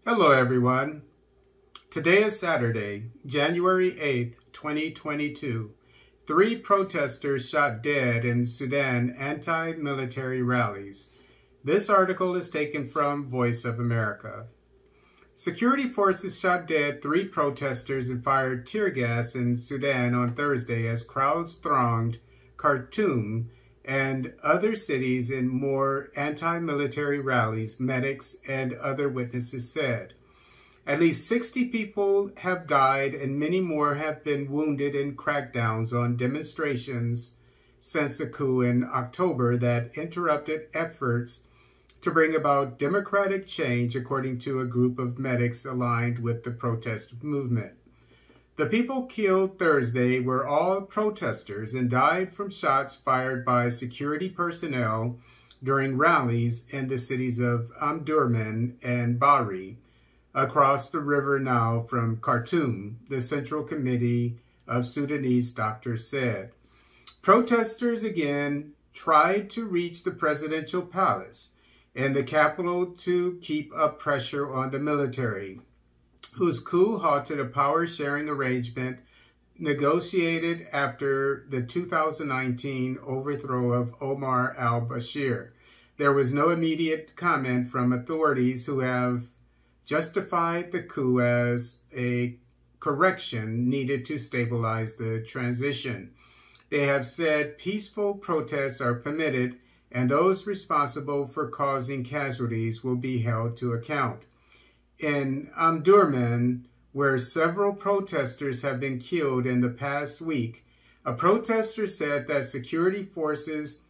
Hello everyone. Today is Saturday, January 8th, 2022. 3 protesters shot dead in Sudan anti-military rallies. This article is taken from Voice of America. Security forces shot dead 3 protesters and fired tear gas in Sudan on Thursday as crowds thronged Khartoum and other cities in more anti-military rallies, medics and other witnesses said. At least 60 people have died and many more have been wounded in crackdowns on demonstrations since the coup in October that interrupted efforts to bring about democratic change, according to a group of medics aligned with the protest movement. The people killed Thursday were all protesters and died from shots fired by security personnel during rallies in the cities of Omdurman and Bahri, across the river Nile from Khartoum, the Central Committee of Sudanese doctors said. Protesters again tried to reach the presidential palace in the capital to keep up pressure on the military, whose coup halted a power-sharing arrangement negotiated after the 2019 overthrow of Omar al-Bashir. There was no immediate comment from authorities, who have justified the coup as a correction needed to stabilize the transition. They have said peaceful protests are permitted and those responsible for causing casualties will be held to account. In Omdurman, where several protesters have been killed in the past week, a protester said that security forces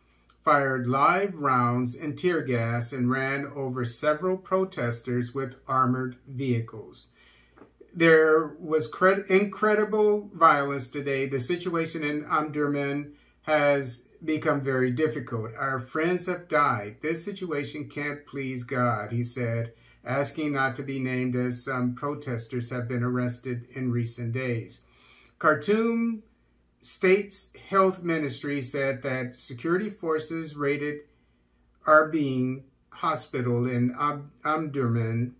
fired live rounds and tear gas and ran over several protesters with armored vehicles. There was incredible violence today. The situation in Omdurman has become very difficult. Our friends have died. This situation can't please God, he said, asking not to be named as some protesters have been arrested in recent days. Khartoum State's health ministry said that security forces raided Arbin Hospital in Omdurman,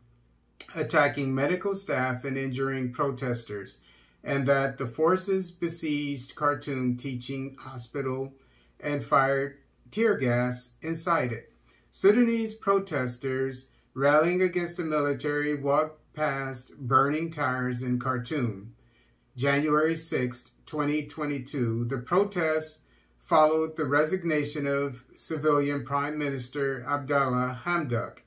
attacking medical staff and injuring protesters, and that the forces besieged Khartoum Teaching Hospital and fired tear gas inside it. Sudanese protesters rallying against the military walked past burning tires in Khartoum. January 6, 2022, the protests followed the resignation of civilian Prime Minister Abdallah Hamdok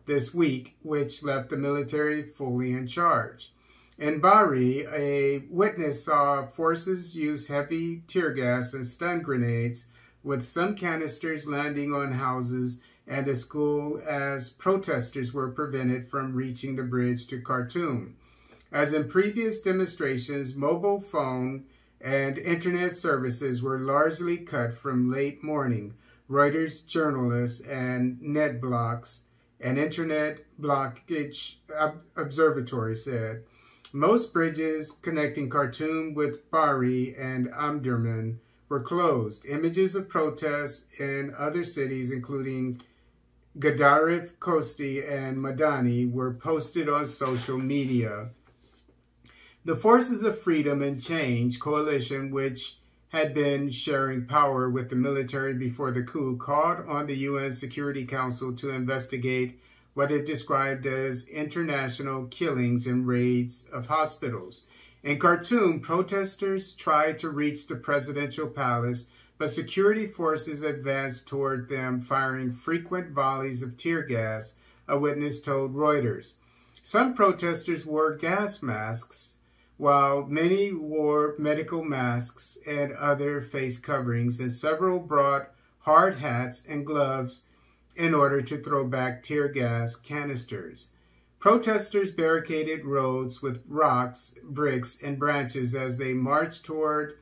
this week, which left the military fully in charge. In Bahri, a witness saw forces use heavy tear gas and stun grenades, with some canisters landing on houses and a school as protesters were prevented from reaching the bridge to Khartoum. As in previous demonstrations, mobile phone and internet services were largely cut from late morning, Reuters journalists and NetBlocks, an internet blockage observatory, said. Most bridges connecting Khartoum with Bahri and Omdurman were closed. Images of protests in other cities, including Gadaref, Kosti, and Madani, were posted on social media. The Forces of Freedom and Change coalition, which had been sharing power with the military before the coup, called on the UN Security Council to investigate what it described as international killings and raids of hospitals. In Khartoum, protesters tried to reach the presidential palace, but security forces advanced toward them, firing frequent volleys of tear gas, a witness told Reuters. Some protesters wore gas masks, while many wore medical masks and other face coverings, and several brought hard hats and gloves in order to throw back tear gas canisters. Protesters barricaded roads with rocks, bricks, and branches as they marched toward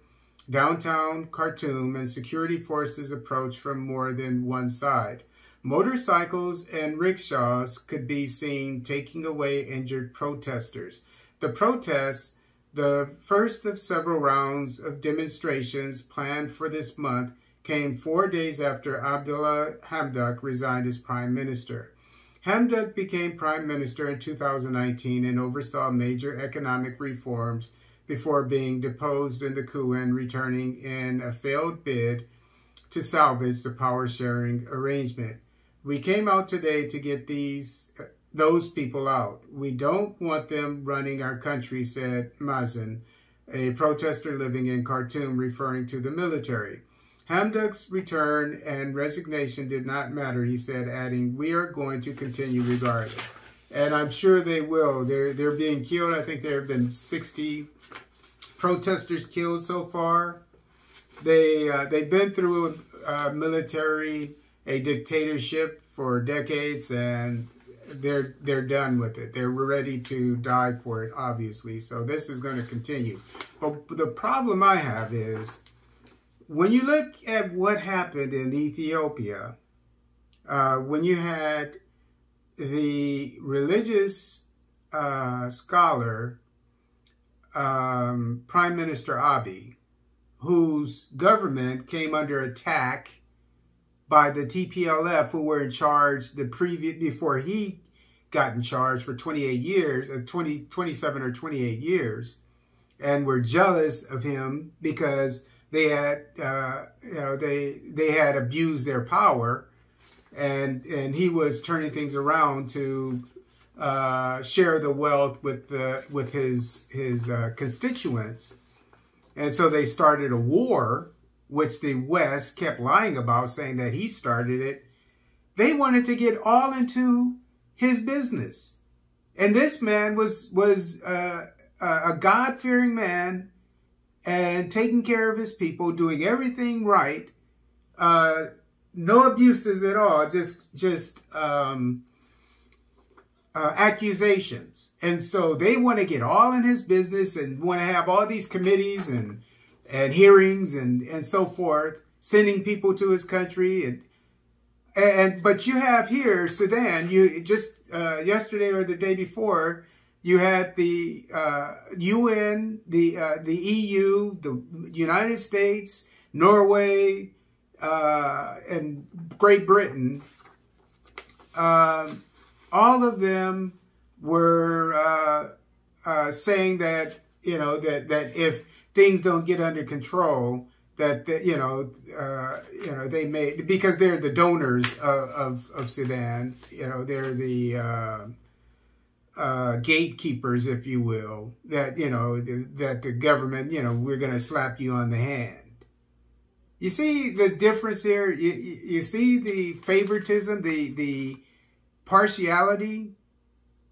downtown Khartoum, and security forces approached from more than one side. Motorcycles and rickshaws could be seen taking away injured protesters. The protests, the first of several rounds of demonstrations planned for this month, came 4 days after Abdallah Hamdok resigned as prime minister. Hamdok became prime minister in 2019 and oversaw major economic reforms before being deposed in the coup and returning in a failed bid to salvage the power-sharing arrangement. We came out today to get those people out. We don't want them running our country, said Mazen, a protester living in Khartoum, referring to the military. Hamdok's return and resignation did not matter, he said, adding, "We are going to continue regardless." And I'm sure they will. They're being killed. I think there have been 60 protesters killed so far. They've been through a dictatorship for decades, and they're done with it. They're ready to die for it, obviously. So this is going to continue. But the problem I have is, when you look at what happened in Ethiopia, when you had the religious scholar, Prime Minister Abiy, whose government came under attack by the TPLF, who were in charge before he got in charge for 28 years, 27 or 28 years, and were jealous of him because they had, they had abused their power, and he was turning things around to share the wealth with his constituents, and so they started a war, which the West kept lying about, saying that he started it. They wanted to get all into his business, and this man was a God-fearing man, and taking care of his people, doing everything right, no abuses at all, just accusations. And so they want to get all in his business and want to have all these committees and hearings and so forth, sending people to his country. But you have here Sudan. You just yesterday or the day before, you had the UN, the EU, the United States, Norway, and Great Britain. All of them were saying that, that if things don't get under control, that they may, because they're the donors of Sudan. They're the gatekeepers, if you will, that that the government, we're going to slap you on the hand. You see the difference here. You see the favoritism, the partiality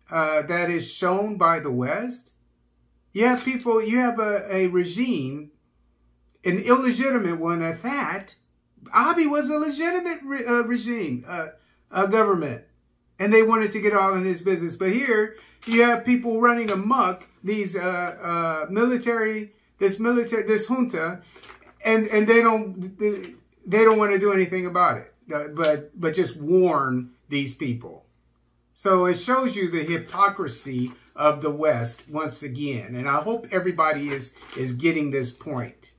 that is shown by the West. You have people. You have a regime, an illegitimate one at that. Abiy was a legitimate regime, a government. And they wanted to get all in his business. But here you have people running amok, these this junta, and they don't want to do anything about it, but just warn these people. So it shows you the hypocrisy of the West once again. And I hope everybody is getting this point.